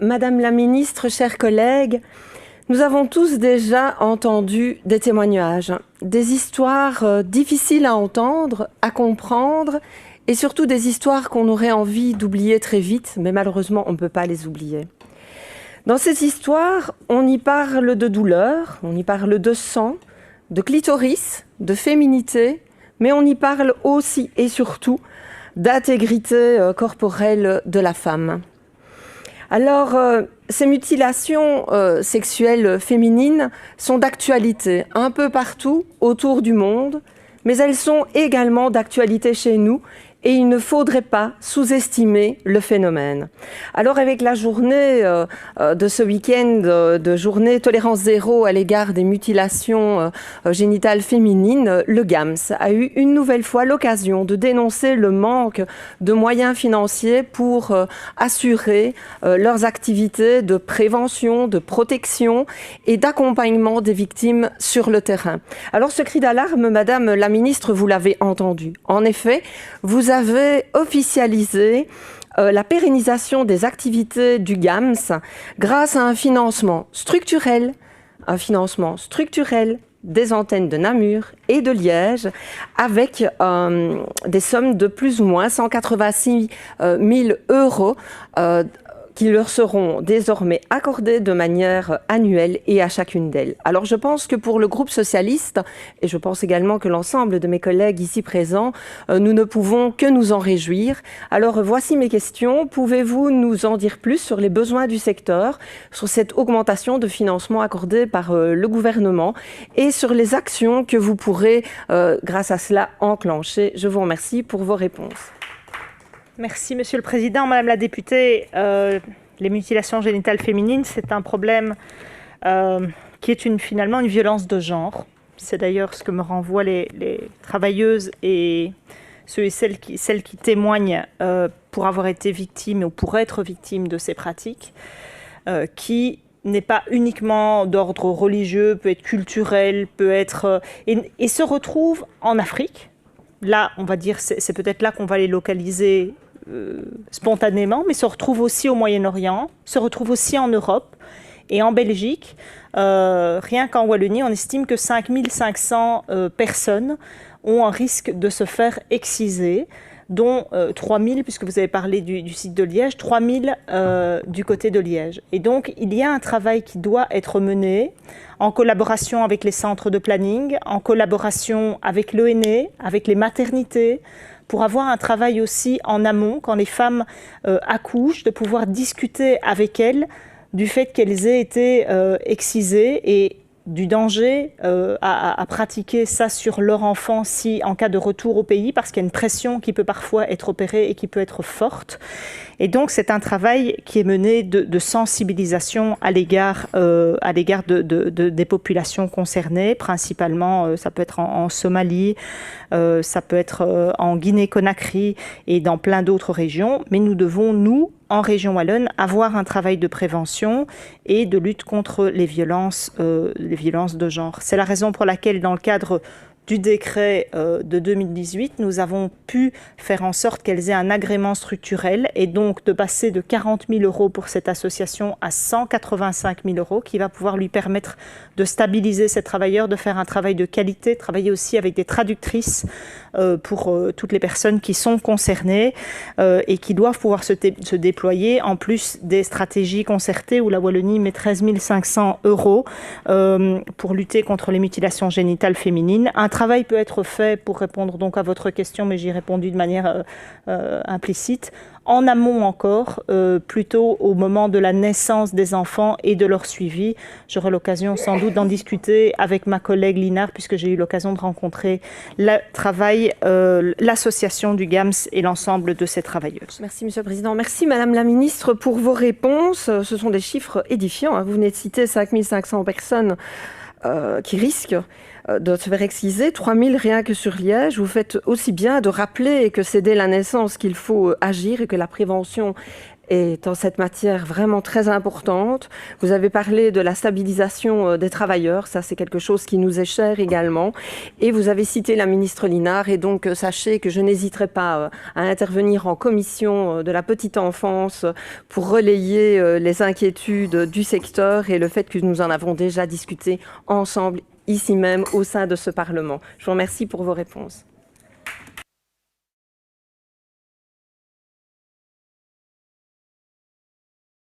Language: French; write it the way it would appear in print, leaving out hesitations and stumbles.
Madame la ministre, chers collègues, nous avons tous déjà entendu des témoignages, des histoires difficiles à entendre, à comprendre, et surtout des histoires qu'on aurait envie d'oublier très vite, mais malheureusement on ne peut pas les oublier. Dans ces histoires, on y parle de douleur, on y parle de sang, de clitoris, de féminité, mais on y parle aussi et surtout d'intégrité corporelle de la femme. Alors, ces mutilations sexuelles féminines sont d'actualité un peu partout autour du monde, mais elles sont également d'actualité chez nous et il ne faudrait pas sous-estimer le phénomène. Alors, avec la journée de ce week-end, de journée tolérance zéro à l'égard des mutilations génitales féminines, le GAMS a eu une nouvelle fois l'occasion de dénoncer le manque de moyens financiers pour assurer leurs activités de prévention, de protection et d'accompagnement des victimes sur le terrain. Alors, ce cri d'alarme, Madame la Ministre, vous l'avez entendu. En effet, vous avez officialisé la pérennisation des activités du GAMS grâce à un financement structurel des antennes de Namur et de Liège avec des sommes de plus ou moins 186 000 € qui leur seront désormais accordées de manière annuelle et à chacune d'elles. Alors je pense que pour le groupe socialiste, et je pense également que l'ensemble de mes collègues ici présents, nous ne pouvons que nous en réjouir. Alors voici mes questions. Pouvez-vous nous en dire plus sur les besoins du secteur, sur cette augmentation de financement accordée par le gouvernement et sur les actions que vous pourrez, grâce à cela, enclencher? Je vous remercie pour vos réponses. Merci Monsieur le Président. Madame la députée, les mutilations génitales féminines, c'est un problème qui est finalement une violence de genre. C'est d'ailleurs ce que me renvoient les travailleuses et ceux et celles qui témoignent pour avoir été victimes ou pour être victimes de ces pratiques, qui n'est pas uniquement d'ordre religieux, peut être culturel, peut être et se retrouve en Afrique. Là, on va dire, c'est peut-être là qu'on va les localiser spontanément, mais se retrouve aussi au Moyen-Orient, se retrouve aussi en Europe et en Belgique. Rien qu'en Wallonie, on estime que 5500 personnes ont un risque de se faire exciser, dont 3000, puisque vous avez parlé du site de Liège, 3000 du côté de Liège. Et donc, il y a un travail qui doit être mené en collaboration avec les centres de planning, en collaboration avec l'ONE, avec les maternités, pour avoir un travail aussi en amont, quand les femmes accouchent, de pouvoir discuter avec elles du fait qu'elles aient été excisées et du danger à pratiquer ça sur leur enfant si en cas de retour au pays, parce qu'il y a une pression qui peut parfois être opérée et qui peut être forte. Et donc, c'est un travail qui est mené de sensibilisation à l'égard des populations concernées, principalement, ça peut être en Somalie, ça peut être en Guinée-Conakry et dans plein d'autres régions. Mais nous devons, nous, en région wallonne, avoir un travail de prévention et de lutte contre les violences de genre. C'est la raison pour laquelle, dans le cadre du décret de 2018, nous avons pu faire en sorte qu'elles aient un agrément structurel et donc de passer de 40 000 € pour cette association à 185 000 € qui va pouvoir lui permettre de stabiliser ces travailleurs, de faire un travail de qualité, travailler aussi avec des traductrices pour toutes les personnes qui sont concernées et qui doivent pouvoir se déployer, en plus des stratégies concertées où la Wallonie met 13 500 € pour lutter contre les mutilations génitales féminines. Un travail peut être fait, pour répondre donc à votre question, mais j'y ai répondu de manière implicite, en amont encore, plutôt au moment de la naissance des enfants et de leur suivi. J'aurai l'occasion sans doute d'en discuter avec ma collègue Linar, puisque j'ai eu l'occasion de rencontrer l'association du GAMS et l'ensemble de ses travailleuses. Merci Monsieur le Président. Merci Madame la Ministre pour vos réponses. Ce sont des chiffres édifiants. Vous venez de citer 5500 personnes qui risquent de se faire exciser, 3000 rien que sur Liège. Vous faites aussi bien de rappeler que c'est dès la naissance qu'il faut agir et que la prévention est en cette matière vraiment très importante. Vous avez parlé de la stabilisation des travailleurs, ça c'est quelque chose qui nous est cher également. Et vous avez cité la ministre Linard, et donc sachez que je n'hésiterai pas à intervenir en commission de la petite enfance pour relayer les inquiétudes du secteur et le fait que nous en avons déjà discuté ensemble ici même au sein de ce Parlement. Je vous remercie pour vos réponses.